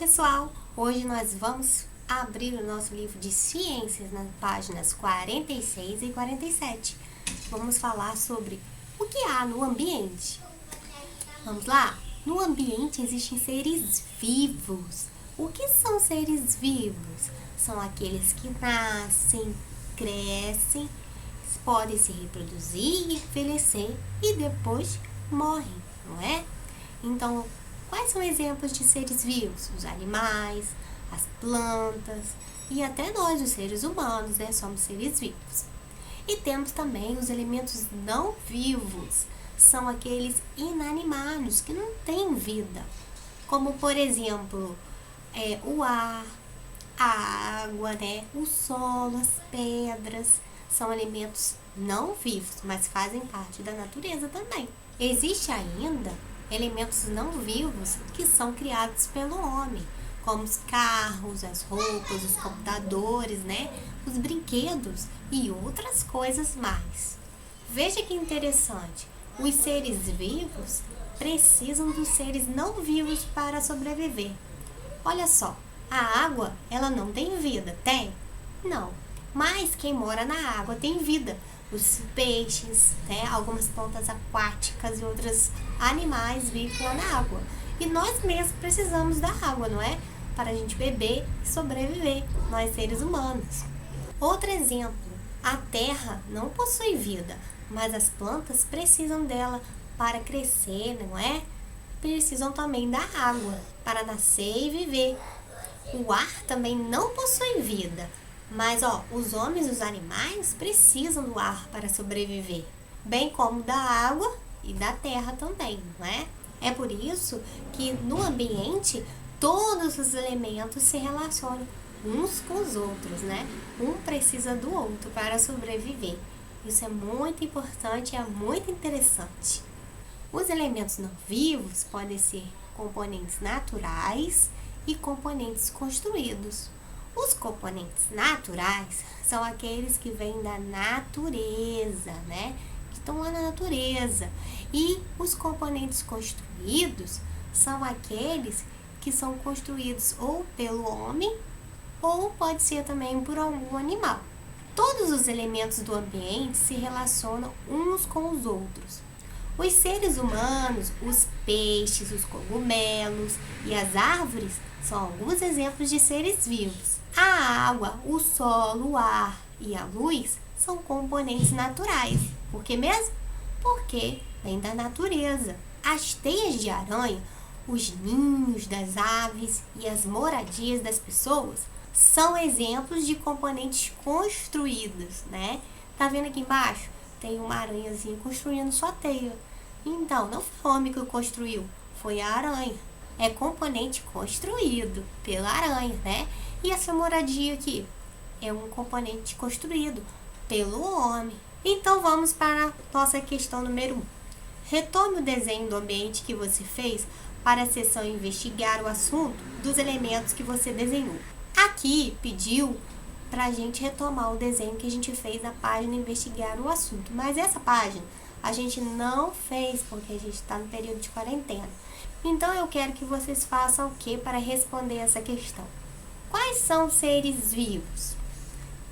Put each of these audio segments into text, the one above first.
pessoal! Hoje nós vamos abrir o nosso livro de ciências nas páginas 46 e 47. Vamos falar sobre o que há no ambiente. Vamos lá? No ambiente existem seres vivos. O que são seres vivos? São aqueles que nascem, crescem, podem se reproduzir, envelhecer e depois morrem, não é? Então, quais são exemplos de seres vivos? Os animais, as plantas e até nós, os seres humanos, né? Somos seres vivos. E temos também os elementos não vivos, são aqueles inanimados que não têm vida, como por exemplo, o ar, a água, né? O solo, as pedras, são elementos não vivos, mas fazem parte da natureza também. Existe ainda elementos não vivos que são criados pelo homem, como os carros, as roupas, os computadores, né? Os brinquedos e outras coisas mais. Veja que interessante, os seres vivos precisam dos seres não vivos para sobreviver. Olha só, a água, ela não tem vida, tem? Não, mas quem mora na água tem vida. Os peixes, né? Algumas plantas aquáticas e outros animais vivem lá na água. E nós mesmos precisamos da água, não é? Para a gente beber e sobreviver, nós seres humanos. Outro exemplo, a terra não possui vida, mas as plantas precisam dela para crescer, não é? Precisam também da água para nascer e viver. O ar também não possui vida, mas os homens e os animais precisam do ar para sobreviver, bem como da água e da terra também, não é? É por isso que no ambiente todos os elementos se relacionam uns com os outros, né? Um precisa do outro para sobreviver. Isso é muito importante e é muito interessante. Os elementos não vivos podem ser componentes naturais e componentes construídos. Os componentes naturais são aqueles que vêm da natureza, né? Que estão lá na natureza. E os componentes construídos são aqueles que são construídos ou pelo homem ou pode ser também por algum animal. Todos os elementos do ambiente se relacionam uns com os outros. Os seres humanos, os peixes, os cogumelos e as árvores são alguns exemplos de seres vivos. A água, o solo, o ar e a luz são componentes naturais. Por que mesmo? Porque vem da natureza. As teias de aranha, os ninhos das aves e as moradias das pessoas são exemplos de componentes construídos, né? Tá vendo aqui embaixo? Tem uma aranhazinha construindo sua teia. Então, não foi o homem que construiu, foi a aranha. É componente construído pela aranha, né? E essa moradia aqui é um componente construído pelo homem. Então, vamos para a nossa questão número 1. Retome o desenho do ambiente que você fez para a seção investigar o assunto dos elementos que você desenhou. Aqui pediu para a gente retomar o desenho que a gente fez na página investigar o assunto. Mas essa página a gente não fez porque a gente está no período de quarentena. Então eu quero que vocês façam o que para responder essa questão? Quais são os seres vivos?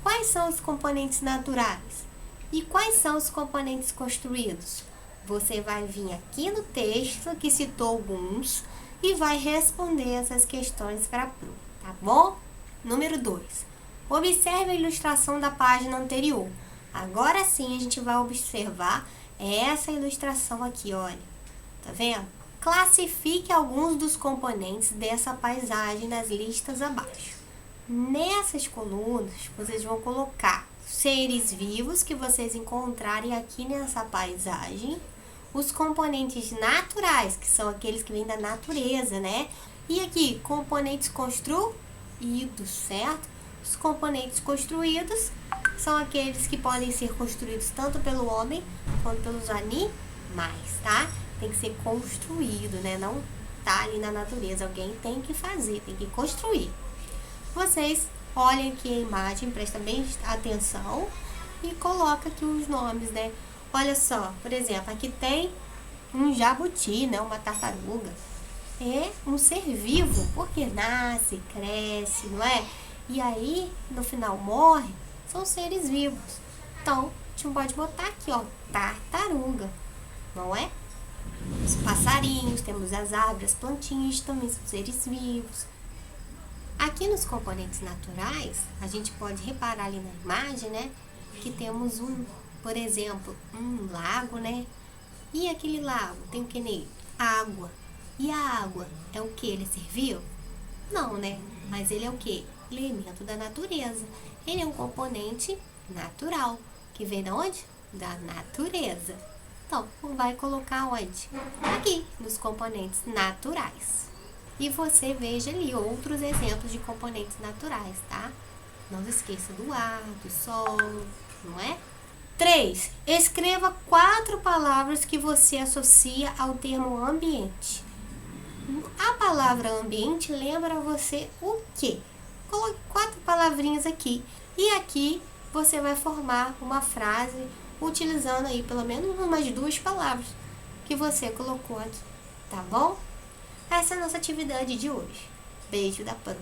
Quais são os componentes naturais? E quais são os componentes construídos? Você vai vir aqui no texto que citou alguns e vai responder essas questões para a prova, tá bom? Número 2. Observe a ilustração da página anterior. Agora sim a gente vai observar essa ilustração aqui, olha. Tá vendo? Classifique alguns dos componentes dessa paisagem nas listas abaixo. Nessas colunas, vocês vão colocar seres vivos que vocês encontrarem aqui nessa paisagem, os componentes naturais, que são aqueles que vêm da natureza, né? E aqui, componentes construídos, certo? Os componentes construídos são aqueles que podem ser construídos tanto pelo homem quanto pelos animais, tá? Tem que ser construído, né? Não tá ali na natureza. Alguém tem que fazer, tem que construir. Vocês olhem aqui a imagem, prestem bem atenção e coloca aqui os nomes, né? Olha só, por exemplo, aqui tem um jabuti, né? Uma tartaruga. é um ser vivo, porque nasce, cresce, não é? E aí, no final, morre, são seres vivos. Então, a gente pode botar aqui, ó, tartaruga, não é? Os passarinhos, temos as árvores, as plantinhas, também são seres vivos. Aqui nos componentes naturais, a gente pode reparar ali na imagem, né? Que temos por exemplo, um lago, né? E aquele lago tem o que nele? Água. E a água é o que? Ele é ser vivo? Não, né? Mas ele é o que? Elemento da natureza. Ele é um componente natural, que vem de onde? Da natureza. Então, vai colocar onde? Aqui, nos componentes naturais. E você veja ali outros exemplos de componentes naturais, tá? Não se esqueça do ar, do sol, não é? 3. Escreva 4 palavras que você associa ao termo ambiente. A palavra ambiente lembra você o quê? Coloque 4 palavrinhas aqui. E aqui você vai formar uma frase utilizando aí pelo menos umas 2 palavras que você colocou aqui, tá bom? Essa é a nossa atividade de hoje. Beijo da Pan.